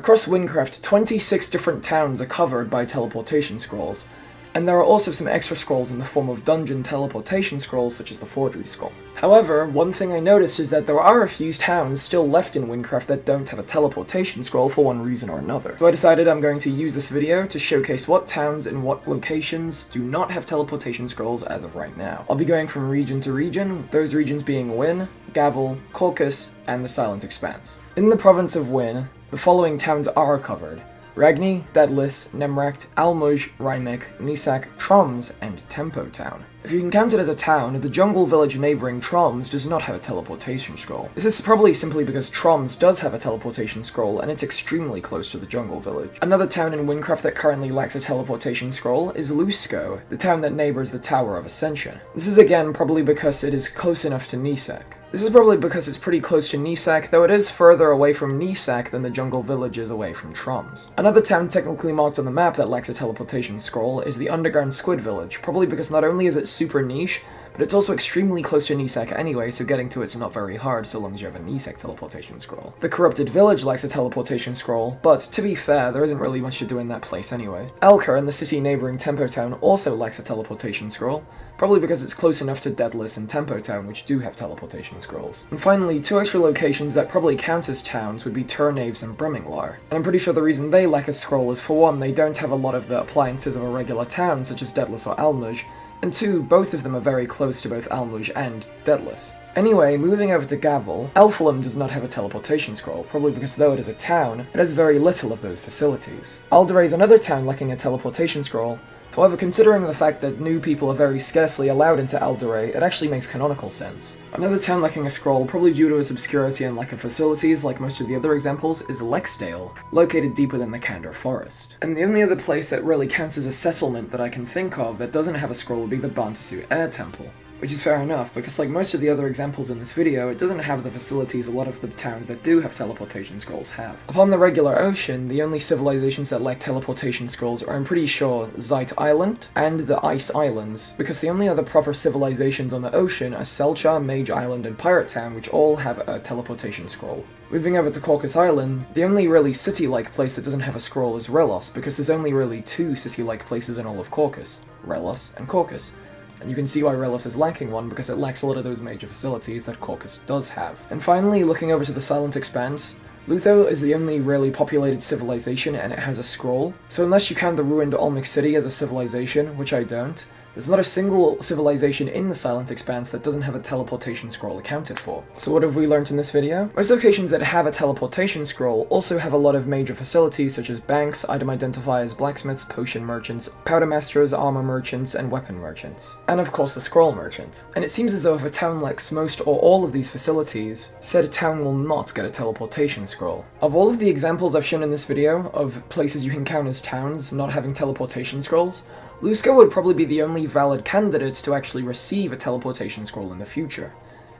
Across Wynncraft, 26 different towns are covered by teleportation scrolls, and there are also some extra scrolls in the form of dungeon teleportation scrolls such as the Forgery Scroll. However, one thing I noticed is that there are a few towns still left in Wynncraft that don't have a teleportation scroll for one reason or another. So I decided I'm going to use this video to showcase what towns and what locations do not have teleportation scrolls as of right now. I'll be going from region to region, those regions being Wynn, Gavel, Caucus, and the Silent Expanse. In the province of Wynn, the following towns are covered: Ragni, Daedalus, Nemract, Almuj, Rhymek, Nisak, Troms, and Tempo Town. If you can count it as a town, the jungle village neighboring Troms does not have a teleportation scroll. This is probably simply because Troms does have a teleportation scroll, and it's extremely close to the jungle village. Another town in Wynncraft that currently lacks a teleportation scroll is Lusco, the town that neighbors the Tower of Ascension. This is again probably because it is close enough to Nisak. This is probably because it's pretty close to Nisak, though it is further away from Nisak than the jungle village is away from Troms. Another town technically marked on the map that lacks a teleportation scroll is the underground Squid village, probably because not only is it super niche, but it's also extremely close to Nisak anyway, so getting to it's not very hard so long as you have a Nisak teleportation scroll. The corrupted village lacks a teleportation scroll, but to be fair, there isn't really much to do in that place anyway. Elka and the city neighboring Tempo Town also lacks a teleportation scroll, probably because it's close enough to Daedalus and Tempo Town, which do have teleportation scrolls. And finally, two extra locations that probably count as towns would be Turnaves and Breminglar. And I'm pretty sure the reason they lack a scroll is, for one, they don't have a lot of the appliances of a regular town, such as Daedalus or Almuj, and two, both of them are very close to both Almuj and Daedalus. Anyway, moving over to Gavel, Elfalum does not have a teleportation scroll, probably because though it is a town, it has very little of those facilities. Aldera is another town lacking a teleportation scroll. However, considering the fact that new people are very scarcely allowed into Aldera, it actually makes canonical sense. Another town lacking a scroll, probably due to its obscurity and lack of facilities like most of the other examples, is Lexdale, located deep within the Kandor Forest. And the only other place that really counts as a settlement that I can think of that doesn't have a scroll would be the Bantasu Air Temple. Which is fair enough, because like most of the other examples in this video, it doesn't have the facilities a lot of the towns that do have teleportation scrolls have. Upon the regular ocean, the only civilizations that lack teleportation scrolls are, I'm pretty sure, Zeit Island and the Ice Islands, because the only other proper civilizations on the ocean are Selcha, Mage Island, and Pirate Town, which all have a teleportation scroll. Moving over to Caucus Island, the only really city-like place that doesn't have a scroll is Relos, because there's only really two city-like places in all of Caucus, Relos and Caucus. And you can see why Relos is lacking one, because it lacks a lot of those major facilities that Caucus does have. And finally, looking over to the Silent Expanse, Lutho is the only really populated civilization and it has a scroll, so unless you count the ruined Olmec City as a civilization, which I don't, there's not a single civilization in the Silent Expanse that doesn't have a teleportation scroll accounted for. So what have we learned in this video? Most locations that have a teleportation scroll also have a lot of major facilities such as banks, item identifiers, blacksmiths, potion merchants, powder masters, armor merchants, and weapon merchants. And of course the scroll merchant. And it seems as though if a town lacks most or all of these facilities, said town will not get a teleportation scroll. Of all of the examples I've shown in this video of places you can count as towns not having teleportation scrolls, Lusco would probably be the only valid candidate to actually receive a teleportation scroll in the future.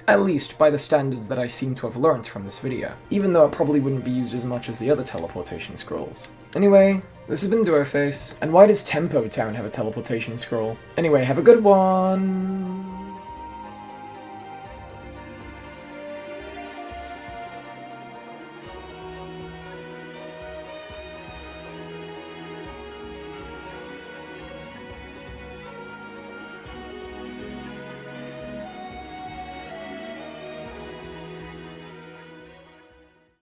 At least by the standards that I seem to have learnt from this video, even though it probably wouldn't be used as much as the other teleportation scrolls. Anyway, this has been Doorface, and why does Tempo Town have a teleportation scroll? Anyway, have a good one!